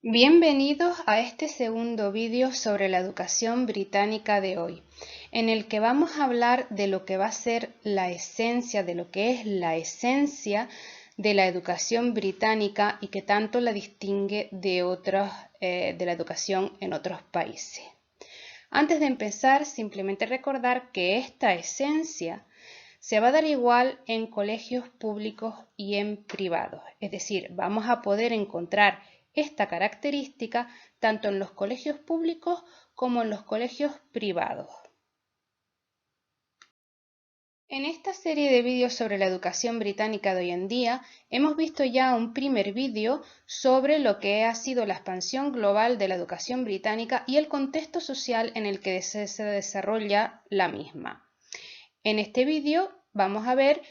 Bienvenidos a este segundo vídeo sobre la educación británica de hoy, en el que vamos a hablar de lo que va a ser la esencia, de lo que es la esencia de la educación británica y que tanto la distingue de la educación en otros países. Antes de empezar, simplemente recordar que esta esencia se va a dar igual en colegios públicos y en privados, es decir, vamos a poder encontrar esta característica tanto en los colegios públicos como en los colegios privados. En esta serie de vídeos sobre la educación británica de hoy en día, hemos visto ya un primer vídeo sobre lo que ha sido la expansión global de la educación británica y el contexto social en el que se desarrolla la misma. En este vídeo vamos a ver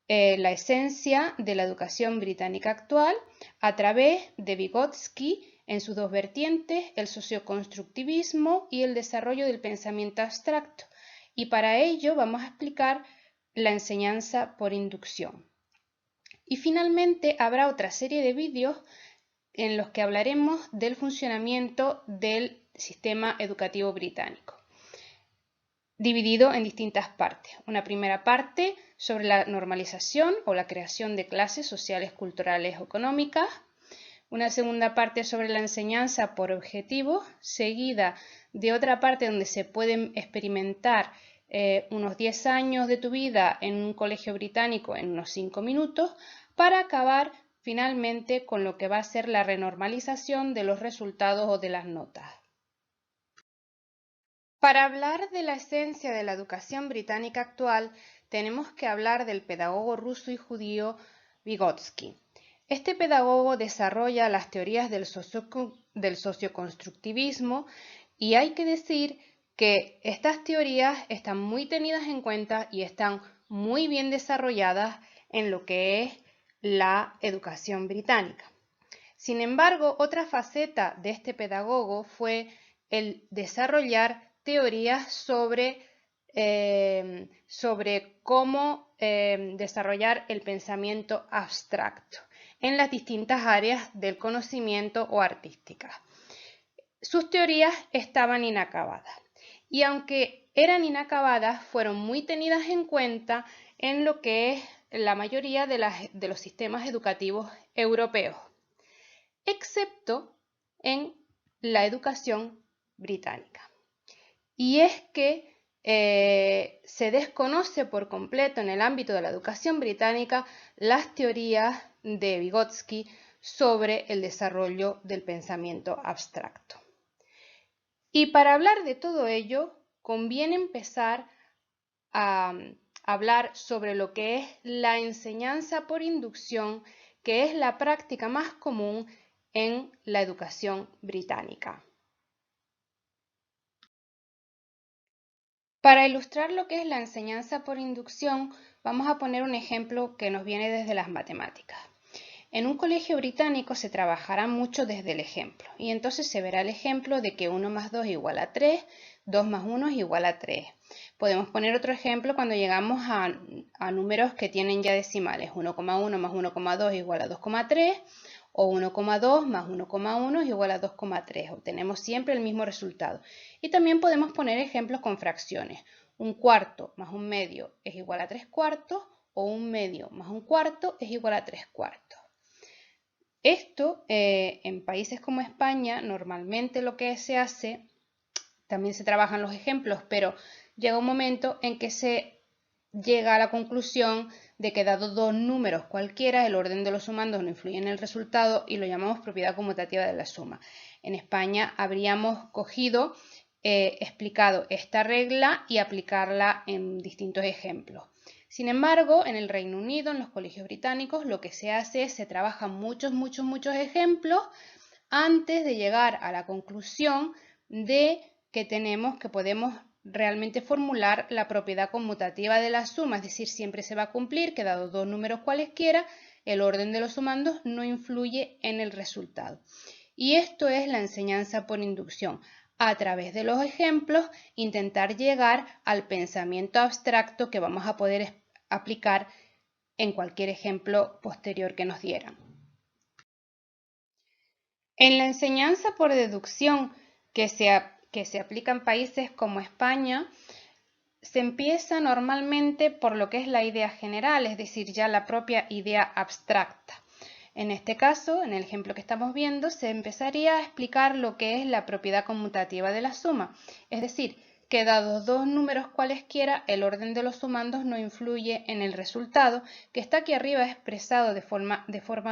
la esencia de la educación británica actual a través de Vygotsky en sus dos vertientes, el socioconstructivismo y el desarrollo del pensamiento abstracto. Y para ello vamos a explicar la enseñanza por inducción. Y finalmente habrá otra serie de vídeos en los que hablaremos del funcionamiento del sistema educativo británico, dividido en distintas partes. Una primera parte sobre la normalización o la creación de clases sociales, culturales o económicas. Una segunda parte sobre la enseñanza por objetivos, seguida de otra parte donde se pueden experimentar unos 10 años de tu vida en un colegio británico en unos 5 minutos, para acabar finalmente con lo que va a ser la renormalización de los resultados o de las notas. Para hablar de la esencia de la educación británica actual, tenemos que hablar del pedagogo ruso y judío Vygotsky. Este pedagogo desarrolla las teorías del socioconstructivismo y hay que decir que estas teorías están muy tenidas en cuenta y están muy bien desarrolladas en lo que es la educación británica. Sin embargo, otra faceta de este pedagogo fue el desarrollar teorías sobre cómo desarrollar el pensamiento abstracto en las distintas áreas del conocimiento o artísticas. Sus teorías estaban inacabadas y aunque eran inacabadas, fueron muy tenidas en cuenta en lo que es la mayoría de los sistemas educativos europeos, excepto en la educación británica. Y es que se desconoce por completo en el ámbito de la educación británica las teorías de Vygotsky sobre el desarrollo del pensamiento abstracto. Y para hablar de todo ello, conviene empezar a hablar sobre lo que es la enseñanza por inducción, que es la práctica más común en la educación británica. Para ilustrar lo que es la enseñanza por inducción, vamos a poner un ejemplo que nos viene desde las matemáticas. En un colegio británico se trabajará mucho desde el ejemplo, y entonces se verá el ejemplo de que 1 más 2 igual a 3, 2 más 1 es igual a 3. Podemos poner otro ejemplo cuando llegamos a números que tienen ya decimales, 1,1 más 1,2 es igual a 2,3, o 1,2 más 1,1 es igual a 2,3. Obtenemos siempre el mismo resultado. Y también podemos poner ejemplos con fracciones. 1/4 más 1/2 es igual a 3/4, o 1/2 más 1/4 es igual a 3/4. Esto, en países como España, normalmente lo que se hace, también se trabajan los ejemplos, pero llega un momento en que se llega a la conclusión de que dado dos números cualquiera, el orden de los sumandos no influye en el resultado y lo llamamos propiedad conmutativa de la suma. En España habríamos explicado esta regla y aplicarla en distintos ejemplos. Sin embargo, en el Reino Unido, en los colegios británicos, lo que se hace es se trabajan muchos ejemplos antes de llegar a la conclusión de que podemos realmente formular la propiedad conmutativa de la suma, es decir, siempre se va a cumplir que dado dos números cualesquiera, el orden de los sumandos no influye en el resultado. Y esto es la enseñanza por inducción. A través de los ejemplos, intentar llegar al pensamiento abstracto que vamos a poder aplicar en cualquier ejemplo posterior que nos dieran. En la enseñanza por deducción que se aplica en países como España, se empieza normalmente por lo que es la idea general, es decir, ya la propia idea abstracta. En este caso, en el ejemplo que estamos viendo, se empezaría a explicar lo que es la propiedad conmutativa de la suma, es decir, que dados dos números cualesquiera, el orden de los sumandos no influye en el resultado, que está aquí arriba expresado de forma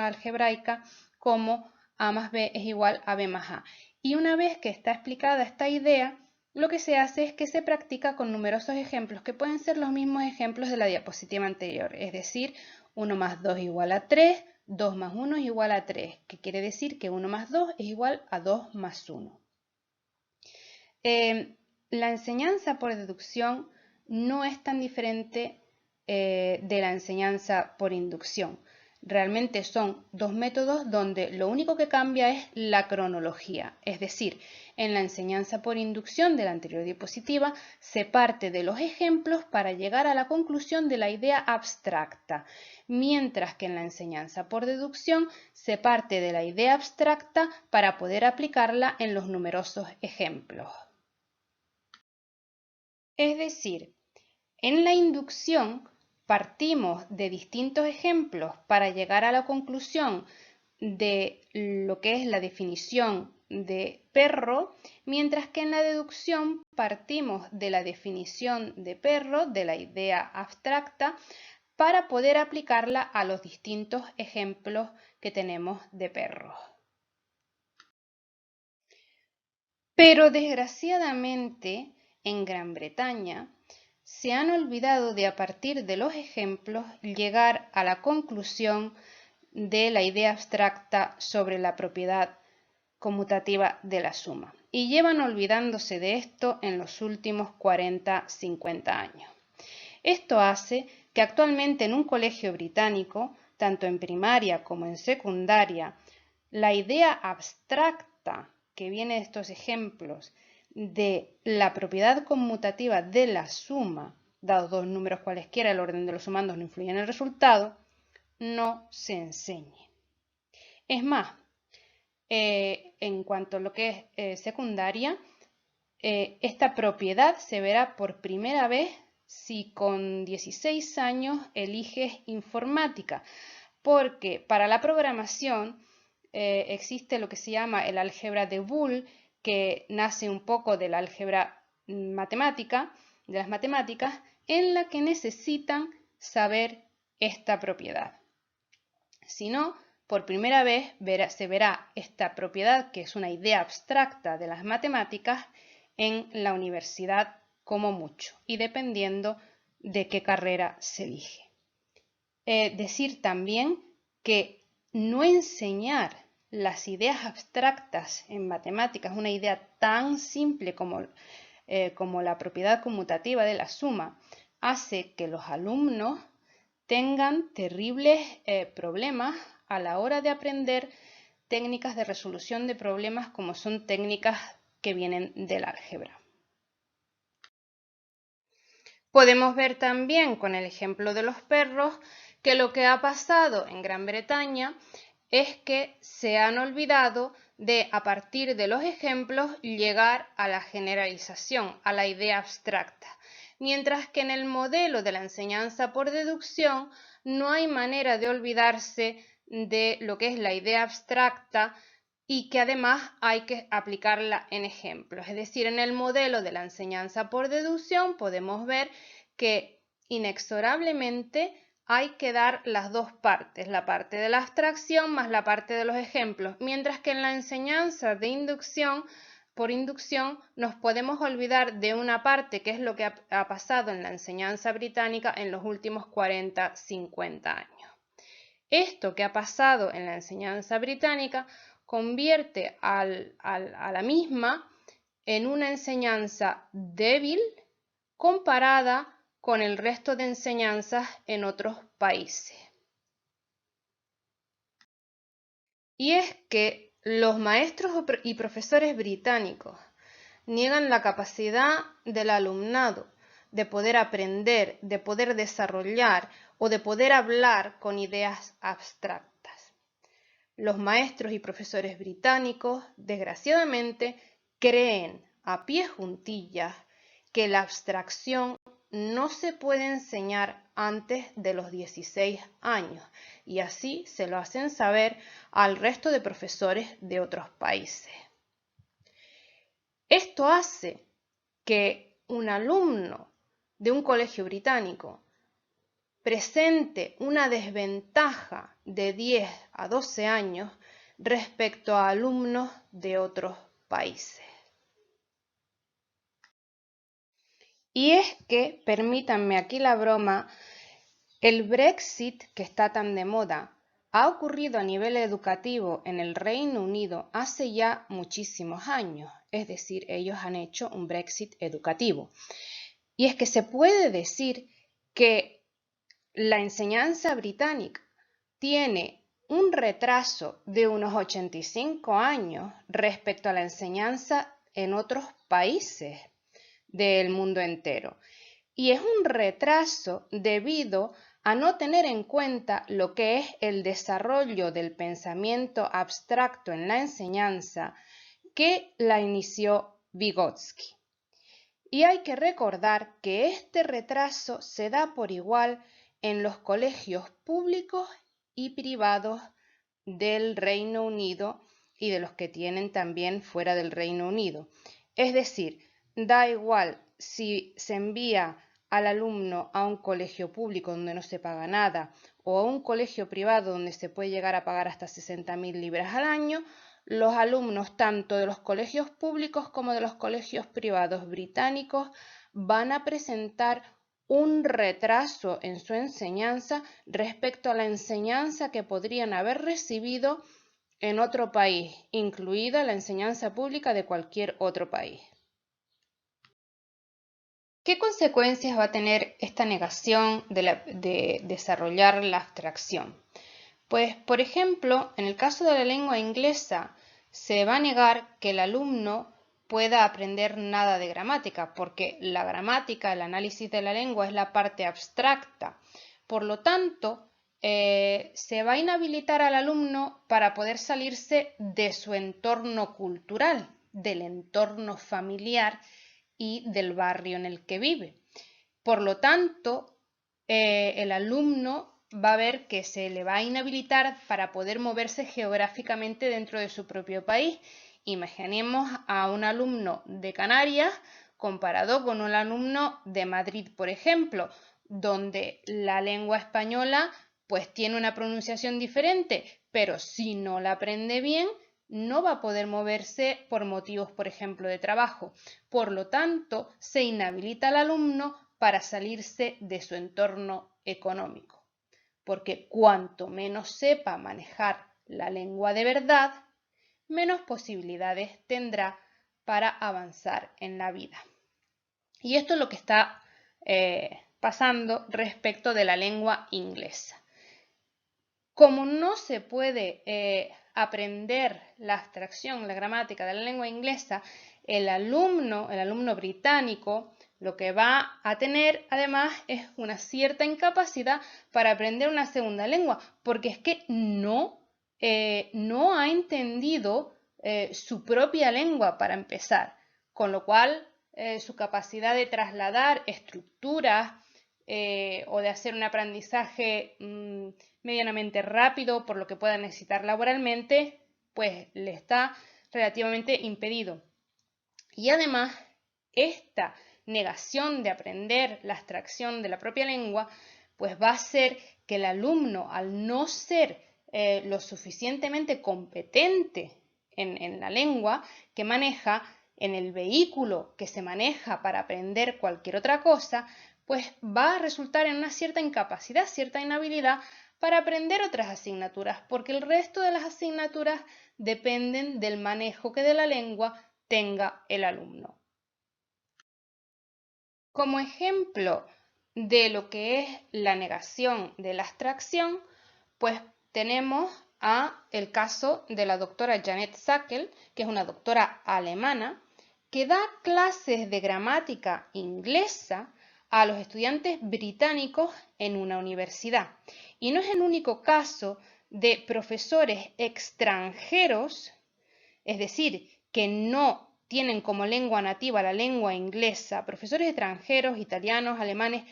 algebraica como a más b es igual a b más a. Y una vez que está explicada esta idea, lo que se hace es que se practica con numerosos ejemplos que pueden ser los mismos ejemplos de la diapositiva anterior, es decir, 1 más 2 igual a 3, 2 más 1 es igual a 3, que quiere decir que 1 más 2 es igual a 2 más 1. La enseñanza por deducción no es tan diferente de la enseñanza por inducción. Realmente son dos métodos donde lo único que cambia es la cronología, es decir, en la enseñanza por inducción de la anterior diapositiva se parte de los ejemplos para llegar a la conclusión de la idea abstracta, mientras que en la enseñanza por deducción se parte de la idea abstracta para poder aplicarla en los numerosos ejemplos. Es decir, en la inducción partimos de distintos ejemplos para llegar a la conclusión de lo que es la definición de perro, mientras que en la deducción partimos de la definición de perro, de la idea abstracta, para poder aplicarla a los distintos ejemplos que tenemos de perros. Pero desgraciadamente, en Gran Bretaña, se han olvidado de a partir de los ejemplos llegar a la conclusión de la idea abstracta sobre la propiedad conmutativa de la suma. Y llevan olvidándose de esto en los últimos 40-50 años. Esto hace que actualmente en un colegio británico, tanto en primaria como en secundaria, la idea abstracta que viene de estos ejemplos de la propiedad conmutativa de la suma, dados dos números cualesquiera, el orden de los sumandos no influye en el resultado, no se enseñe. Es más, en cuanto a lo que es secundaria, esta propiedad se verá por primera vez si con 16 años eliges informática, porque para la programación existe lo que se llama el álgebra de Boole, que nace un poco del álgebra matemática, de las matemáticas, en la que necesitan saber esta propiedad. Si no, por primera vez se verá esta propiedad, que es una idea abstracta de las matemáticas, en la universidad como mucho, y dependiendo de qué carrera se elige. Decir también que no enseñar las ideas abstractas en matemáticas, una idea tan simple como la propiedad conmutativa de la suma, hace que los alumnos tengan terribles problemas a la hora de aprender técnicas de resolución de problemas como son técnicas que vienen del álgebra. Podemos ver también con el ejemplo de los perros que lo que ha pasado en Gran Bretaña es que se han olvidado de, a partir de los ejemplos, llegar a la generalización, a la idea abstracta. Mientras que en el modelo de la enseñanza por deducción no hay manera de olvidarse de lo que es la idea abstracta y que además hay que aplicarla en ejemplos. Es decir, en el modelo de la enseñanza por deducción podemos ver que inexorablemente hay que dar las dos partes, la parte de la abstracción más la parte de los ejemplos, mientras que en la enseñanza de inducción, por inducción, nos podemos olvidar de una parte, que es lo que ha pasado en la enseñanza británica en los últimos 40-50 años. Esto que ha pasado en la enseñanza británica convierte a la misma en una enseñanza débil comparada con el resto de enseñanzas en otros países. Y es que los maestros y profesores británicos niegan la capacidad del alumnado de poder aprender, de poder desarrollar o de poder hablar con ideas abstractas. Los maestros y profesores británicos, desgraciadamente, creen a pie juntillas que la abstracción no se puede enseñar antes de los 16 años y así se lo hacen saber al resto de profesores de otros países. Esto hace que un alumno de un colegio británico presente una desventaja de 10 a 12 años respecto a alumnos de otros países. Y es que, permítanme aquí la broma, el Brexit, que está tan de moda, ha ocurrido a nivel educativo en el Reino Unido hace ya muchísimos años, es decir, ellos han hecho un Brexit educativo. Y es que se puede decir que la enseñanza británica tiene un retraso de unos 85 años respecto a la enseñanza en otros países del mundo entero. Y es un retraso debido a no tener en cuenta lo que es el desarrollo del pensamiento abstracto en la enseñanza que la inició Vygotsky. Y hay que recordar que este retraso se da por igual en los colegios públicos y privados del Reino Unido y de los que tienen también fuera del Reino Unido. Es decir, da igual si se envía al alumno a un colegio público donde no se paga nada o a un colegio privado donde se puede llegar a pagar hasta 60.000 libras al año, los alumnos tanto de los colegios públicos como de los colegios privados británicos van a presentar un retraso en su enseñanza respecto a la enseñanza que podrían haber recibido en otro país, incluida la enseñanza pública de cualquier otro país. ¿Qué consecuencias va a tener esta negación de desarrollar la abstracción? Pues, por ejemplo, en el caso de la lengua inglesa, se va a negar que el alumno pueda aprender nada de gramática, porque la gramática, el análisis de la lengua es la parte abstracta. Por lo tanto, se va a inhabilitar al alumno para poder salirse de su entorno cultural, del entorno familiar y del barrio en el que vive. Por lo tanto, el alumno va a ver que se le va a inhabilitar para poder moverse geográficamente dentro de su propio país. Imaginemos a un alumno de Canarias comparado con un alumno de Madrid, por ejemplo, donde la lengua española pues tiene una pronunciación diferente, pero si no la aprende bien, no va a poder moverse por motivos, por ejemplo, de trabajo. Por lo tanto, se inhabilita al alumno para salirse de su entorno económico, porque cuanto menos sepa manejar la lengua de verdad, menos posibilidades tendrá para avanzar en la vida. Y esto es lo que está pasando respecto de la lengua inglesa. Como no se puede aprender la abstracción, la gramática de la lengua inglesa, el alumno británico, lo que va a tener además es una cierta incapacidad para aprender una segunda lengua, porque es que no ha entendido su propia lengua para empezar, con lo cual su capacidad de trasladar estructuras o de hacer un aprendizaje medianamente rápido por lo que pueda necesitar laboralmente, pues le está relativamente impedido. Y además, esta negación de aprender la abstracción de la propia lengua, pues va a hacer que el alumno, al no ser lo suficientemente competente en la lengua que maneja, en el vehículo que se maneja para aprender cualquier otra cosa, pues va a resultar en una cierta incapacidad, cierta inhabilidad para aprender otras asignaturas, porque el resto de las asignaturas dependen del manejo que de la lengua tenga el alumno. Como ejemplo de lo que es la negación de la abstracción, pues tenemos el caso de la doctora Janet Sackel, que es una doctora alemana, que da clases de gramática inglesa a los estudiantes británicos en una universidad. Y no es el único caso de profesores extranjeros, es decir, que no tienen como lengua nativa la lengua inglesa, profesores extranjeros, italianos, alemanes,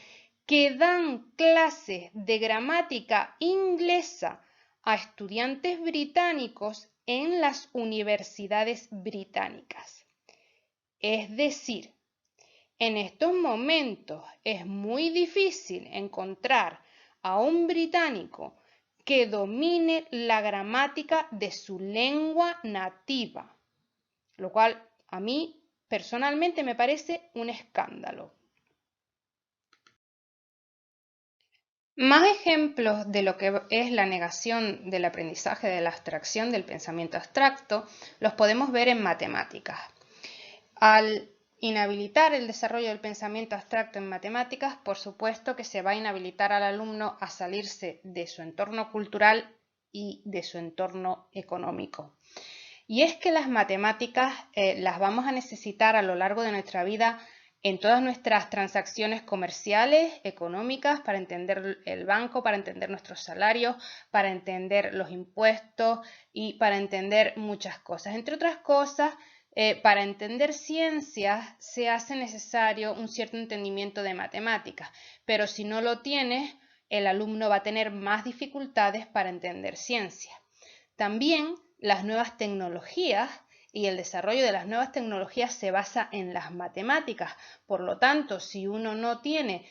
que dan clases de gramática inglesa a estudiantes británicos en las universidades británicas. Es decir, en estos momentos es muy difícil encontrar a un británico que domine la gramática de su lengua nativa, lo cual a mí personalmente me parece un escándalo. Más ejemplos de lo que es la negación del aprendizaje de la abstracción del pensamiento abstracto los podemos ver en matemáticas. Al inhabilitar el desarrollo del pensamiento abstracto en matemáticas, por supuesto que se va a inhabilitar al alumno a salirse de su entorno cultural y de su entorno económico. Y es que las matemáticas las vamos a necesitar a lo largo de nuestra vida en todas nuestras transacciones comerciales, económicas, para entender el banco, para entender nuestros salarios, para entender los impuestos y para entender muchas cosas. Entre otras cosas, para entender ciencias se hace necesario un cierto entendimiento de matemáticas, pero si no lo tienes, el alumno va a tener más dificultades para entender ciencias. También las nuevas tecnologías y el desarrollo de las nuevas tecnologías se basa en las matemáticas. Por lo tanto, si uno no tiene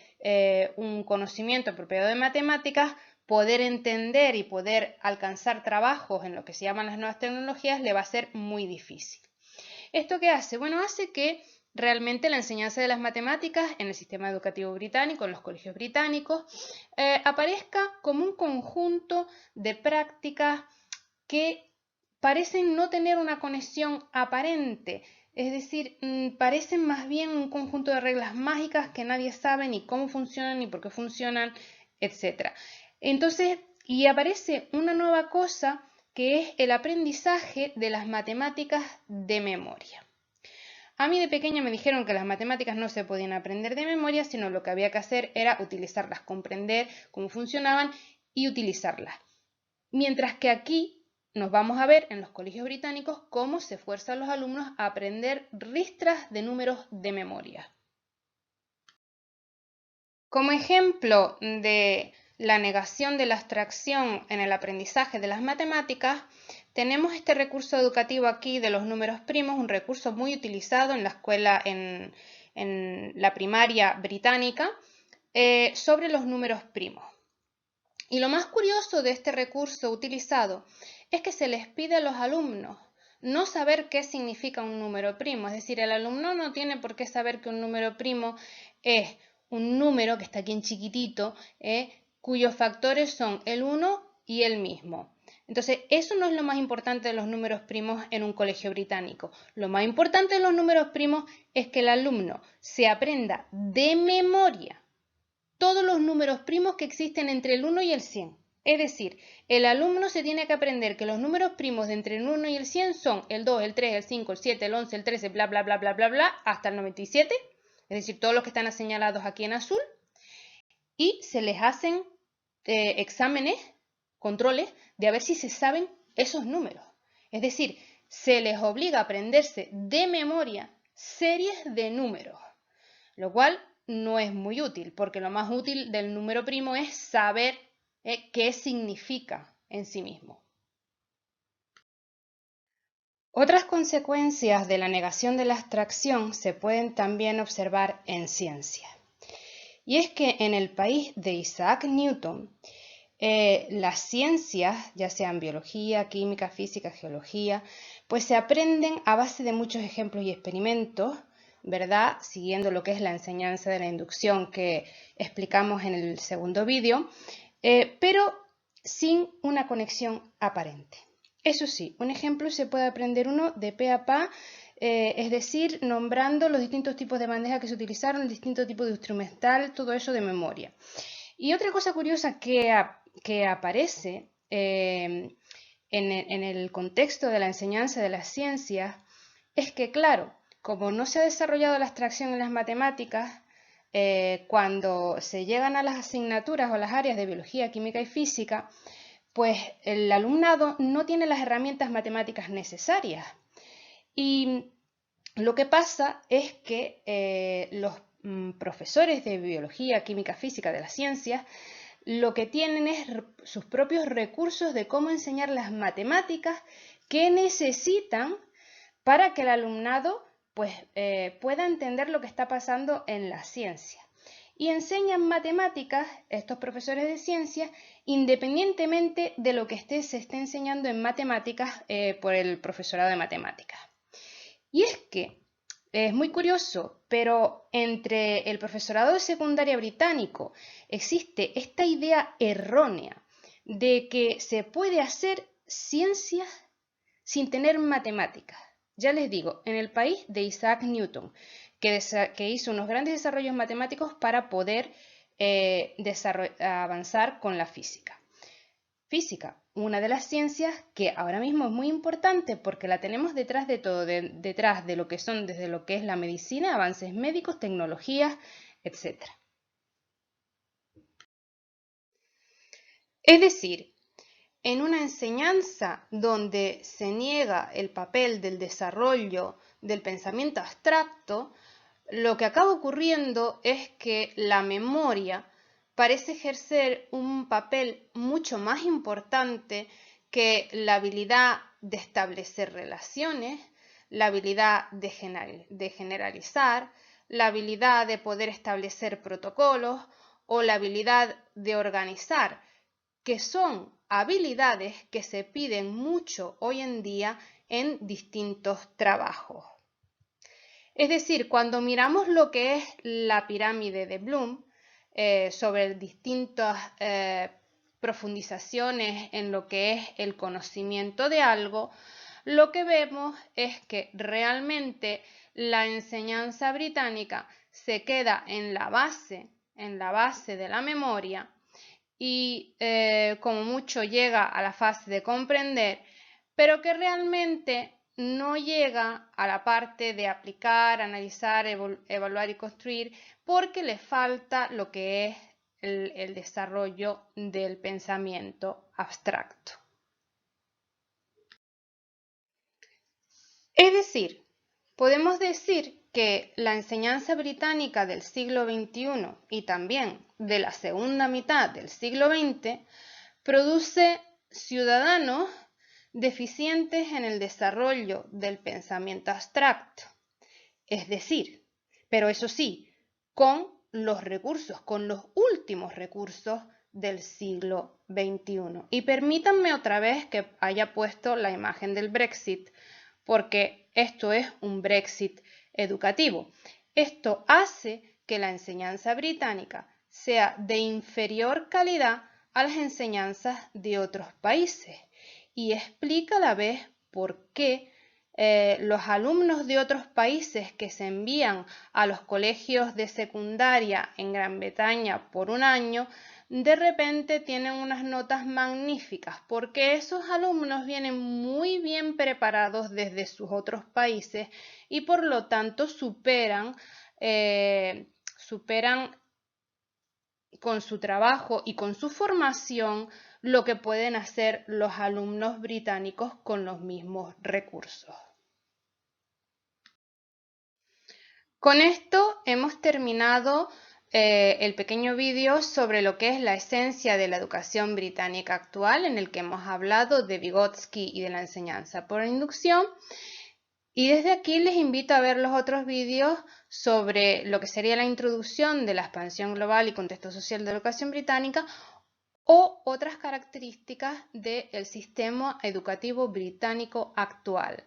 un conocimiento apropiado de matemáticas, poder entender y poder alcanzar trabajos en lo que se llaman las nuevas tecnologías le va a ser muy difícil. ¿Esto qué hace? Bueno, hace que realmente la enseñanza de las matemáticas en el sistema educativo británico, en los colegios británicos, aparezca como un conjunto de prácticas que parecen no tener una conexión aparente, es decir, parecen más bien un conjunto de reglas mágicas que nadie sabe ni cómo funcionan ni por qué funcionan, etc. Entonces, y aparece una nueva cosa que es el aprendizaje de las matemáticas de memoria. A mí de pequeña me dijeron que las matemáticas no se podían aprender de memoria, sino lo que había que hacer era utilizarlas, comprender cómo funcionaban y utilizarlas. Mientras que aquí nos vamos a ver en los colegios británicos cómo se fuerza a los alumnos a aprender ristras de números de memoria. Como ejemplo de la negación de la abstracción en el aprendizaje de las matemáticas, tenemos este recurso educativo aquí de los números primos, un recurso muy utilizado en la escuela, en la primaria británica, sobre los números primos. Y lo más curioso de este recurso utilizado es que se les pide a los alumnos no saber qué significa un número primo, es decir, el alumno no tiene por qué saber que un número primo es un número que está aquí en chiquitito, cuyos factores son el 1 y el mismo. Entonces, eso no es lo más importante de los números primos en un colegio británico. Lo más importante de los números primos es que el alumno se aprenda de memoria todos los números primos que existen entre el 1 y el 100. Es decir, el alumno se tiene que aprender que los números primos de entre el 1 y el 100 son el 2, el 3, el 5, el 7, el 11, el 13, bla, bla, bla, bla, bla, bla, hasta el 97, es decir, todos los que están señalados aquí en azul, y se les hacen exámenes, controles, de a ver si se saben esos números. Es decir, se les obliga a aprenderse de memoria series de números, lo cual no es muy útil, porque lo más útil del número primo es saber qué significa en sí mismo. Otras consecuencias de la negación de la abstracción se pueden también observar en ciencia. Y es que en el país de Isaac Newton, las ciencias, ya sean biología, química, física, geología, pues se aprenden a base de muchos ejemplos y experimentos, ¿verdad? Siguiendo lo que es la enseñanza de la inducción que explicamos en el segundo vídeo, pero sin una conexión aparente. Eso sí, un ejemplo se puede aprender uno de pe a pa, es decir, nombrando los distintos tipos de bandeja que se utilizaron, el distinto tipo de instrumental, todo eso de memoria. Y otra cosa curiosa que aparece en el contexto de la enseñanza de las ciencias es que, claro, como no se ha desarrollado la abstracción en las matemáticas, cuando se llegan a las asignaturas o las áreas de biología, química y física, pues el alumnado no tiene las herramientas matemáticas necesarias. Y lo que pasa es que los profesores de biología, química, física, de las ciencias, lo que tienen es sus propios recursos de cómo enseñar las matemáticas que necesitan para que el alumnado pues, pueda entender lo que está pasando en la ciencia. Y enseñan matemáticas, estos profesores de ciencias, independientemente de lo que se esté enseñando en matemáticas por el profesorado de matemáticas. Y es que es muy curioso, pero entre el profesorado de secundaria británico existe esta idea errónea de que se puede hacer ciencias sin tener matemáticas. Ya les digo, en el país de Isaac Newton, que hizo unos grandes desarrollos matemáticos para poder avanzar con la física. Física, una de las ciencias que ahora mismo es muy importante porque la tenemos detrás de todo, detrás de lo que son, desde lo que es la medicina, avances médicos, tecnologías, etc. Es decir, en una enseñanza donde se niega el papel del desarrollo del pensamiento abstracto, lo que acaba ocurriendo es que la memoria parece ejercer un papel mucho más importante que la habilidad de establecer relaciones, la habilidad de generalizar, la habilidad de poder establecer protocolos o la habilidad de organizar, que son habilidades que se piden mucho hoy en día en distintos trabajos. Es decir, cuando miramos lo que es la pirámide de Bloom, sobre distintas profundizaciones en lo que es el conocimiento de algo, lo que vemos es que realmente la enseñanza británica se queda en la base de la memoria y como mucho llega a la fase de comprender, pero que realmente no llega a la parte de aplicar, analizar, evaluar y construir, porque le falta lo que es el desarrollo del pensamiento abstracto. Es decir, podemos decir que la enseñanza británica del siglo XXI y también de la segunda mitad del siglo XX produce ciudadanos deficientes en el desarrollo del pensamiento abstracto. Es decir, pero eso sí, con los recursos, con los últimos recursos del siglo XXI. Y permítanme otra vez que haya puesto la imagen del Brexit, porque esto es un Brexit educativo. Esto hace que la enseñanza británica sea de inferior calidad a las enseñanzas de otros países y explica a la vez por qué los alumnos de otros países que se envían a los colegios de secundaria en Gran Bretaña por un año de repente tienen unas notas magníficas porque esos alumnos vienen muy bien preparados desde sus otros países y por lo tanto superan con su trabajo y con su formación lo que pueden hacer los alumnos británicos con los mismos recursos. Con esto hemos terminado el pequeño vídeo sobre lo que es la esencia de la educación británica actual, en el que hemos hablado de Vygotsky y de la enseñanza por inducción. Y desde aquí les invito a ver los otros vídeos sobre lo que sería la introducción de la expansión global y contexto social de la educación británica o otras características del sistema educativo británico actual.